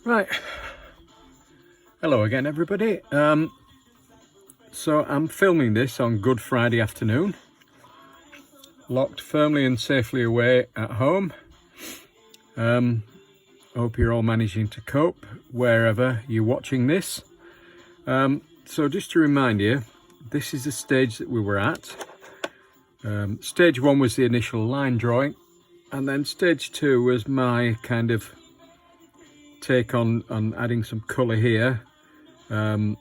Right, hello again everybody. So I'm filming this on Good Friday afternoon, locked firmly and safely away at home. Hope you're all managing to cope wherever you're watching this. So just to remind you, this is the stage that we were at. Stage one was the initial line drawing, and then stage two was my kind of take on adding some colour here to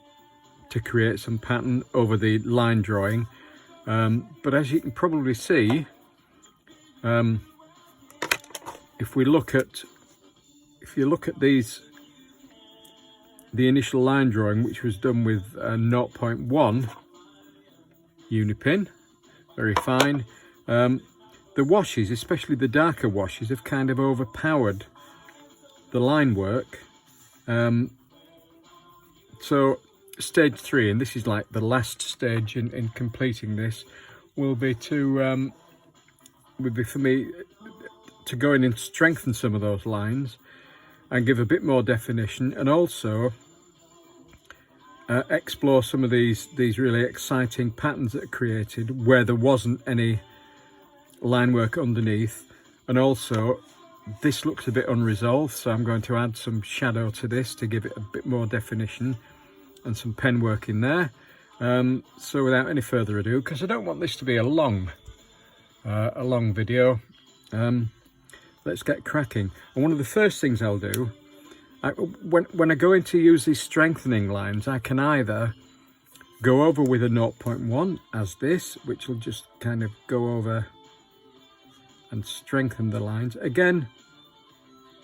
create some pattern over the line drawing. But as you can probably see, if you look at these, the initial line drawing, which was done with 0.1 Unipin, very fine. The washes, especially the darker washes, have kind of overpowered the line work. So stage three, and this is like the last stage in completing this, will be for me to go in and strengthen some of those lines and give a bit more definition, and also explore some of these really exciting patterns that are created where there wasn't any line work underneath. And also, this looks a bit unresolved, so I'm going to add some shadow to this to give it a bit more definition and some pen work in there. So without any further ado, because I don't want this to be a long video, let's get cracking. And one of the first things I'll do, when I go in to use these strengthening lines, I can either go over with a 0.1 as this, which will just kind of go over and strengthen the lines. Again,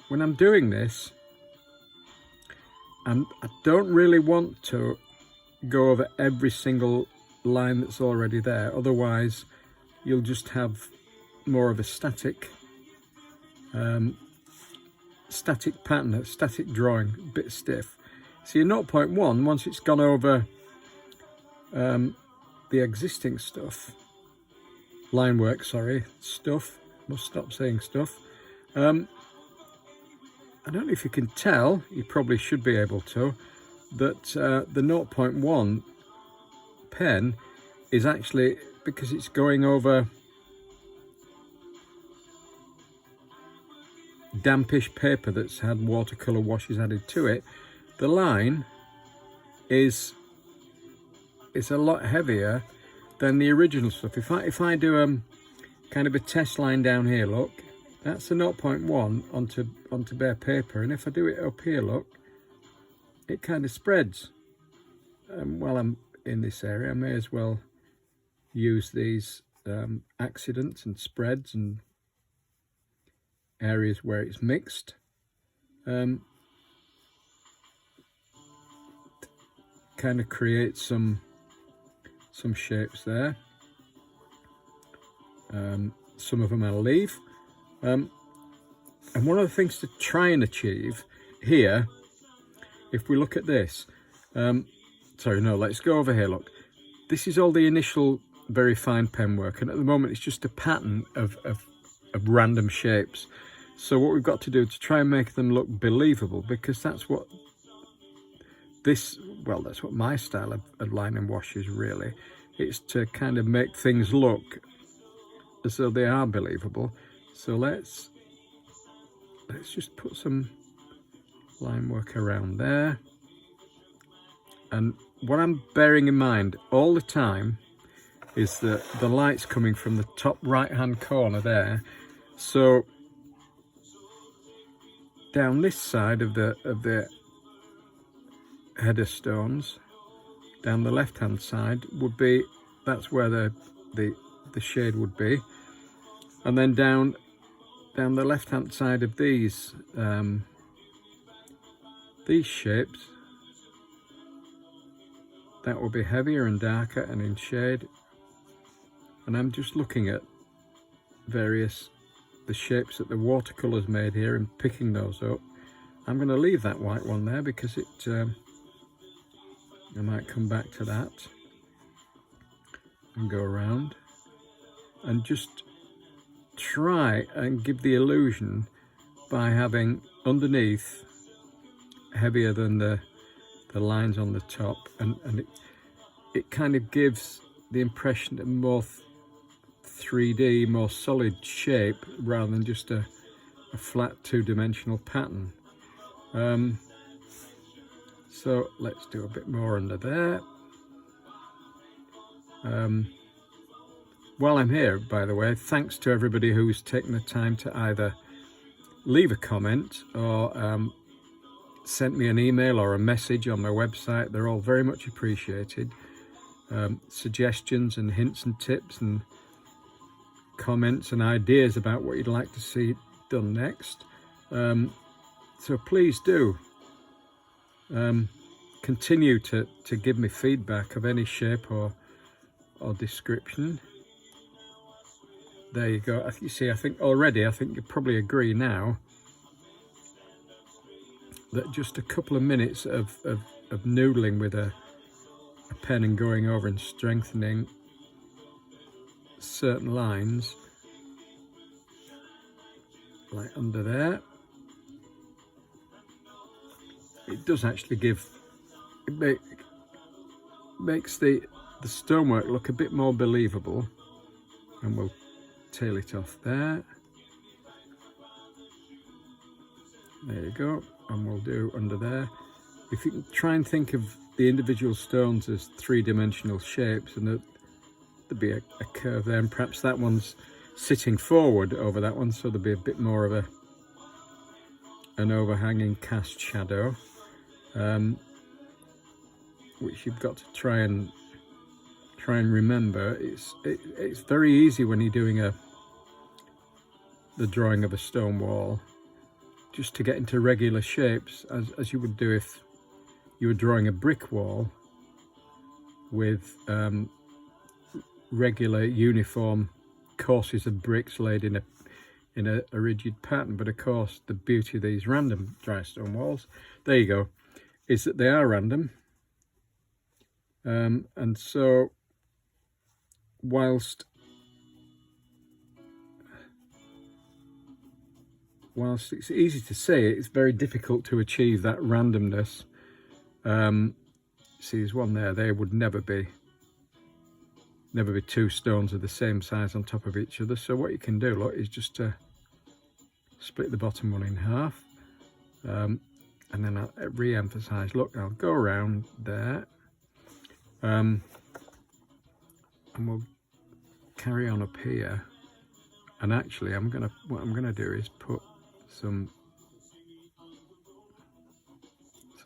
when I'm doing this, and I don't really want to go over every single line that's already there, otherwise you'll just have more of a static pattern, a static drawing, a bit stiff. So your 0.1, once it's gone over the existing stuff, line work, sorry, stuff, must stop saying stuff. I don't know if you can tell, you probably should be able to, that the 0.1 pen is actually, because it's going over dampish paper that's had watercolour washes added to it, the line is a lot heavier than the original stuff. If I do kind of a test line down here, look, that's a 0.1 onto bare paper, and if I do it up here, look, it kind of spreads. While I'm in this area, I may as well use these accidents and spreads and areas where it's mixed. Kind of create some shapes there. Some of them I'll leave. And one of the things to try and achieve here, if we look at this, sorry, no, let's go over here, look. This is all the initial very fine pen work, and at the moment it's just a pattern of random shapes. So what we've got to do to try and make them look believable, because that's what that's what my style of line and wash is really. It's to kind of make things look as though they are believable. So let's just put some line work around there. And what I'm bearing in mind all the time is that the light's coming from the top right hand corner there. So down this side of the header stones, down the left hand side would be, that's where the shade would be. And then down the left hand side of these shapes, that will be heavier and darker and in shade. And I'm just looking at the shapes that the watercolours made here and picking those up. I'm going to leave that white one there because I might come back to that and go around and just try and give the illusion by having underneath heavier than the lines on the top, and it kind of gives the impression of more 3D, more solid shape rather than just a flat two-dimensional pattern. So let's do a bit more under there. While I'm here, by the way, thanks to everybody who's taken the time to either leave a comment or sent me an email or a message on my website. They're all very much appreciated. Suggestions and hints and tips and comments and ideas about what you'd like to see done next. So please do continue to give me feedback of any shape or description. There you go. You see, I think you probably agree now that just a couple of minutes of noodling with a pen and going over and strengthening certain lines, like under there, it does actually makes the stonework look a bit more believable. And we'll tail it off there. There you go. And we'll do under there. If you can try and think of the individual stones as three-dimensional shapes, and there'd be a curve there, and perhaps that one's sitting forward over that one, so there'll be a bit more of an overhanging cast shadow, which you've got to try and remember. It's very easy when you're doing the drawing of a stone wall, just to get into regular shapes, as you would do if you were drawing a brick wall with regular uniform courses of bricks laid in a rigid pattern. But of course, the beauty of these random dry stone walls, there you go, is that they are random. And so whilst it's easy to say, it's very difficult to achieve that randomness. See, there's one there. There would never be two stones of the same size on top of each other. So what you can do, look, is just to split the bottom one in half, and then I'll re-emphasize. Look, I'll go around there, and we'll carry on up here. And actually, what I'm gonna do is put some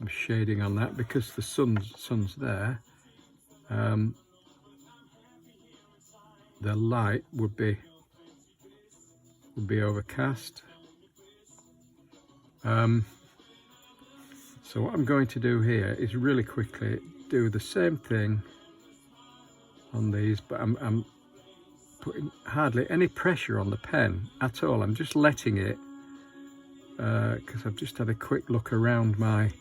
shading on that, because the sun's there. The light would be overcast. So what I'm going to do here is really quickly do the same thing on these, but I'm putting hardly any pressure on the pen at all. I'm just letting it, because I've just had a quick look around my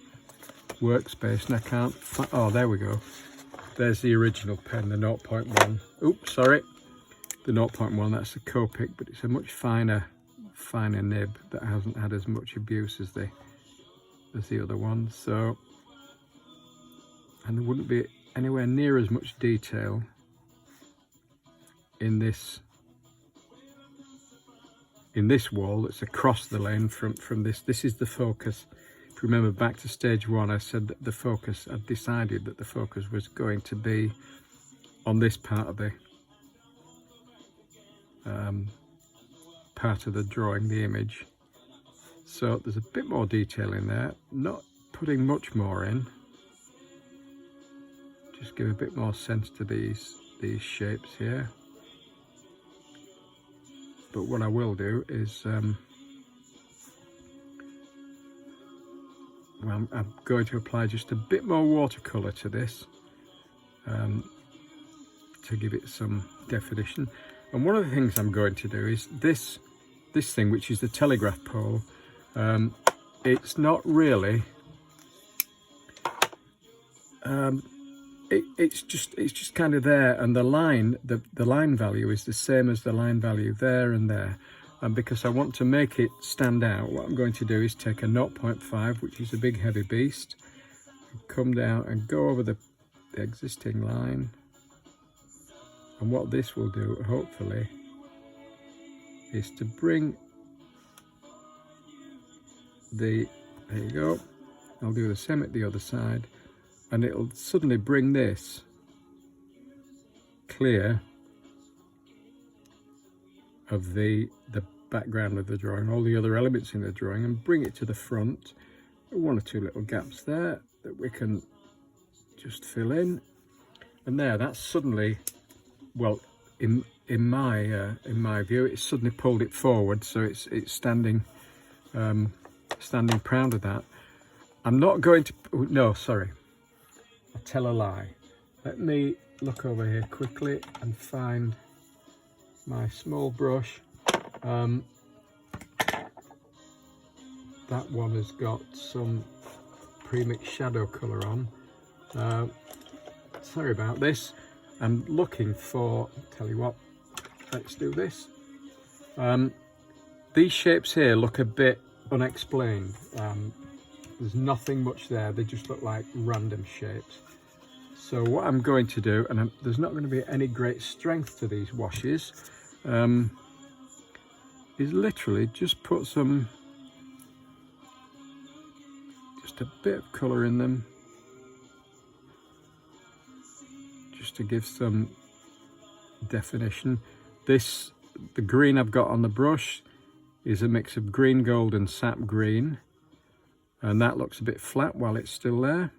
workspace and I can't find, oh, there we go. There's the original pen, the 0.1. Oops, sorry. The 0.1, that's the Copic, but it's a much finer nib that hasn't had as much abuse as the other one. So, and there wouldn't be anywhere near as much detail in this wall that's across the lane from this. This is the focus. If you remember back to stage one, I said that the focus, I'd decided that the focus was going to be on this part of the drawing, the image. So there's a bit more detail in there, not putting much more in, just give a bit more sense to these shapes here. But what I will do is well, I'm going to apply just a bit more watercolour to this, to give it some definition. And one of the things I'm going to do is this thing, which is the telegraph pole. It's not really. It's just kind of there, and the line value is the same as the line value there and there. and because I want to make it stand out, what I'm going to do is take a 0.5, which is a big heavy beast, come down and go over the existing line. And what this will do, hopefully, is to bring there you go. I'll do the same at the other side, and it'll suddenly bring this clear of the background of the drawing, all the other elements in the drawing, and bring it to the front. One or two little gaps there that we can just fill in, and there, that's suddenly, well, in my view, it's suddenly pulled it forward, so it's standing proud of that. I'm not going to, no, sorry, I tell a lie. Let me look over here quickly and find my small brush. That one has got some pre-mixed shadow colour on. Sorry about this. I'm looking for, tell you what, let's do this. These shapes here look a bit unexplained. There's nothing much there, they just look like random shapes. So what I'm going to do, and there's not going to be any great strength to these washes, is literally just put just a bit of colour in them, just to give some definition. The green I've got on the brush is a mix of green gold and sap green, and that looks a bit flat while it's still there.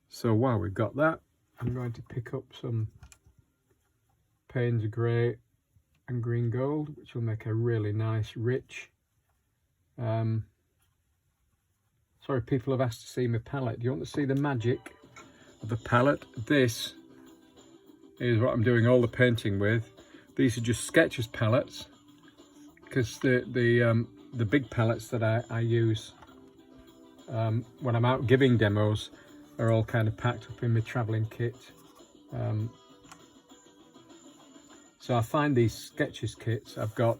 So while we've got that, I'm going to pick up some Payne's grey and green gold, which will make a really nice rich, sorry, people have asked to see my palette. Do you want to see the magic of the palette? This is what I'm doing all the painting with. These are just Sketches palettes, because the big palettes that I use when I'm out giving demos are all kind of packed up in my travelling kit. So I find these Sketches kits. I've got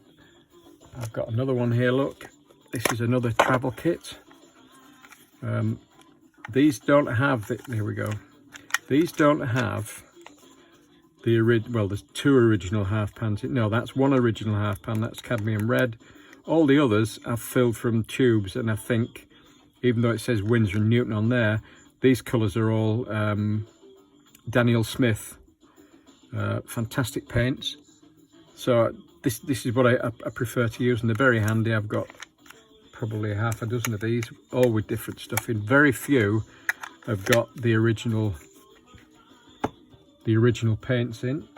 another one here. Look, this is another travel kit. These don't have there we go. These don't have the well, there's two original half pans. No, that's one original half pan. That's cadmium red. All the others I've filled from tubes, and I think, even though it says Winsor and Newton on there, these colours are all Daniel Smith fantastic paints. So this is what I prefer to use, and they're very handy. I've got probably half a dozen of these, all with different stuff in. Very few have got the original paints in.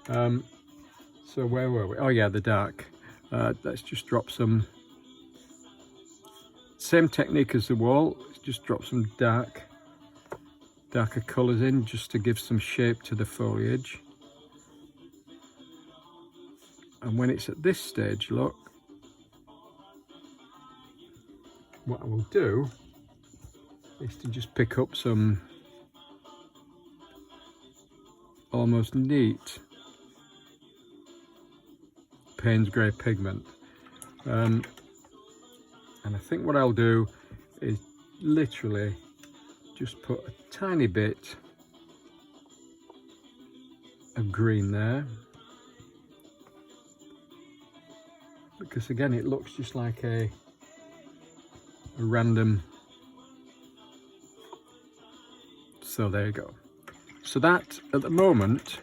So where were we? Oh yeah, the dark. Let's just drop some, same technique as the wall. Let's just drop some darker colours in, just to give some shape to the foliage. And when it's at this stage, look, what I will do is to just pick up some almost neat Payne's grey pigment, and I think what I'll do is literally just put a tiny bit of green there, because again it looks just like a random. So there you go. So that at the moment,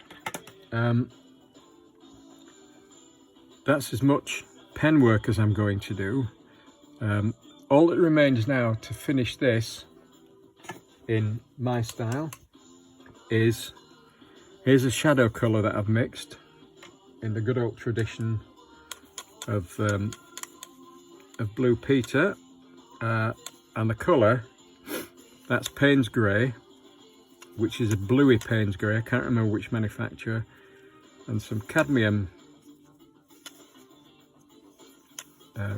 that's as much pen work as I'm going to do. All that remains now to finish this in my style is, here's a shadow colour that I've mixed in the good old tradition of Blue Peter, and the colour, that's Payne's grey, which is a bluey Payne's grey, I can't remember which manufacturer, and some cadmium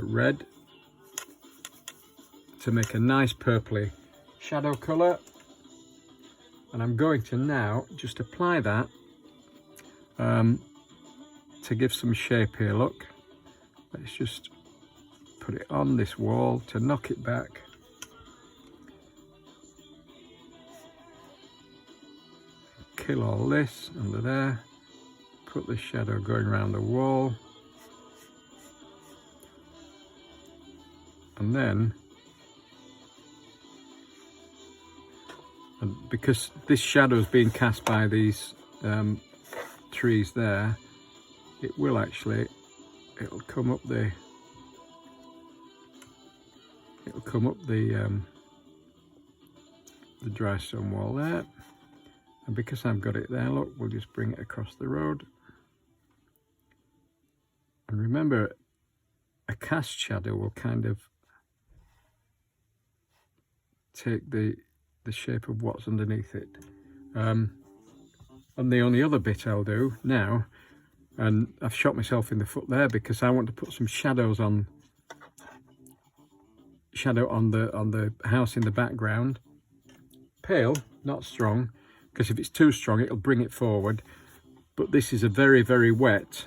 red to make a nice purpley shadow colour. And I'm going to now just apply that to give some shape here, look. Let's just put it on this wall to knock it back. Kill all this under there. Put the shadow going around the wall. And then, and because this shadow is being cast by these trees there, it will actually, it'll come up the dry stone wall there. And because I've got it there, look, we'll just bring it across the road. And remember, a cast shadow will kind of take the shape of what's underneath it. And the only other bit I'll do now, and I've shot myself in the foot there because I want to put some shadow on the house in the background. Pale, not strong, because if it's too strong it'll bring it forward. But this is a very, very wet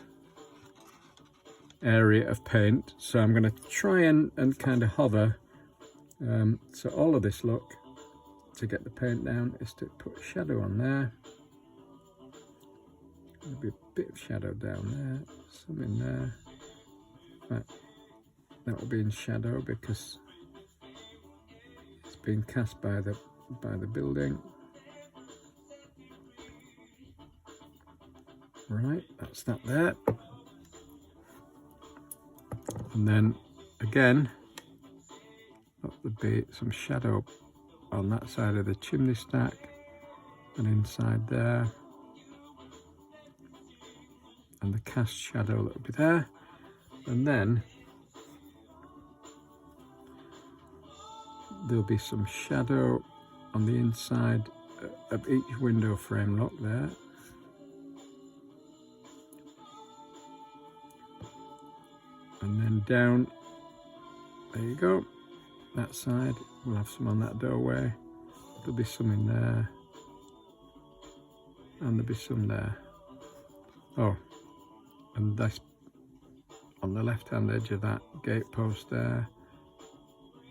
area of paint, so I'm going to try and kind of hover. So all of this, look, to get the paint down is to put shadow on there. There'll be a bit of shadow down there, some in there. That will be in shadow because it's being cast by the building. Right, that's that there. And then again, that would be some shadow on that side of the chimney stack and inside there. And the cast shadow that will be there. And then there'll be some shadow on the inside of each window frame, look there. And then down, there you go, that side, we'll have some on that doorway. There'll be some in there, and there'll be some there. Oh, and that's on the left hand edge of that gate post there.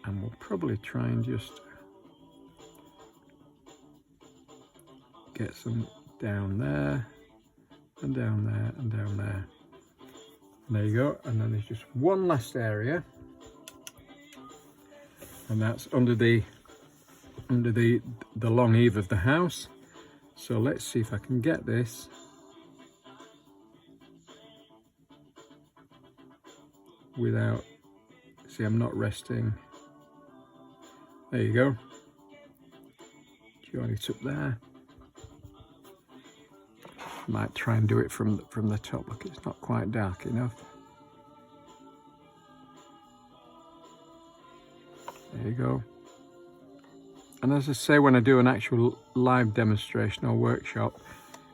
And we'll probably try and just get some down there, and down there, and down there. And there you go, and then there's just one last area, and that's under the long eave of the house. So let's see if I can get this without, see, I'm not resting. There you go, join it up there. Might try and do it from the top. Look, it's not quite dark enough. There you go. And as I say, when I do an actual live demonstration or workshop,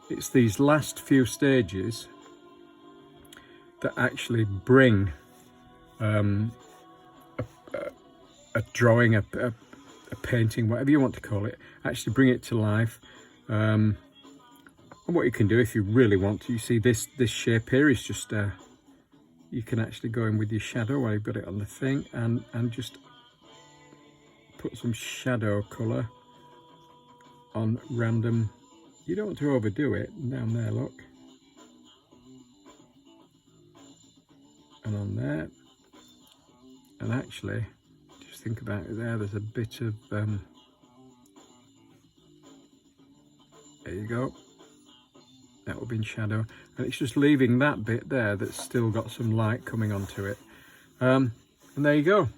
it's these last few stages that actually bring a drawing, a painting, whatever you want to call it, actually bring it to life. And what you can do if you really want to, you see this shape here is just you can actually go in with your shadow while you've got it on the thing and just put some shadow colour on random. You don't want to overdo it. Down there, look, and on there, and actually just think about it there, there's a bit of there you go. That will be in shadow, and it's just leaving that bit there that's still got some light coming onto it. And there you go.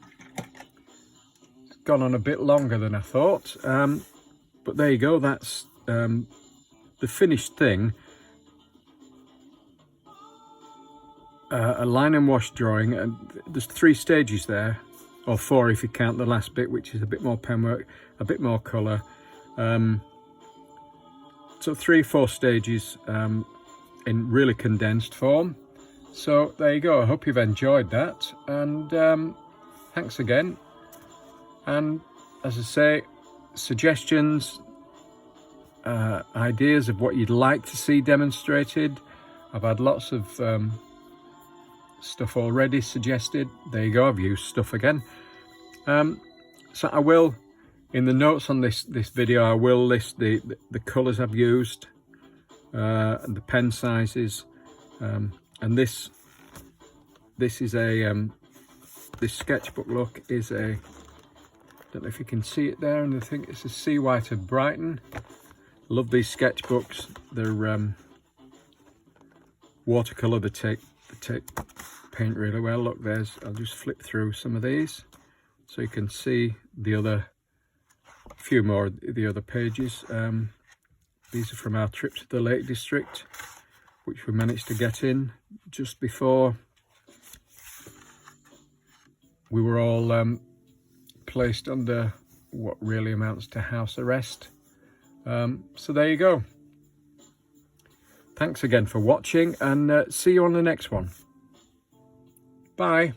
It's gone on a bit longer than I thought, but there you go. That's the finished thing. A line and wash drawing, and there's 3 stages there, or 4 if you count the last bit, which is a bit more pen work, a bit more colour. So 3-4 stages in really condensed form. So there you go. I hope you've enjoyed that, and thanks again. And as I say, suggestions, ideas of what you'd like to see demonstrated, I've had lots of stuff already suggested. There you go, I've used stuff again. So I will, in the notes on this video, I will list the colours I've used, and the pen sizes, and this is a this sketchbook look is a, don't know if you can see it there, and I think it's a Sea White of Brighton. Love these sketchbooks. They're watercolour. They take paint really well. Look, there's, I'll just flip through some of these so you can see the other, few more of the other pages. These are from our trip to the Lake District, which we managed to get in just before we were all placed under what really amounts to house arrest. So there you go. Thanks again for watching, and see you on the next one. Bye.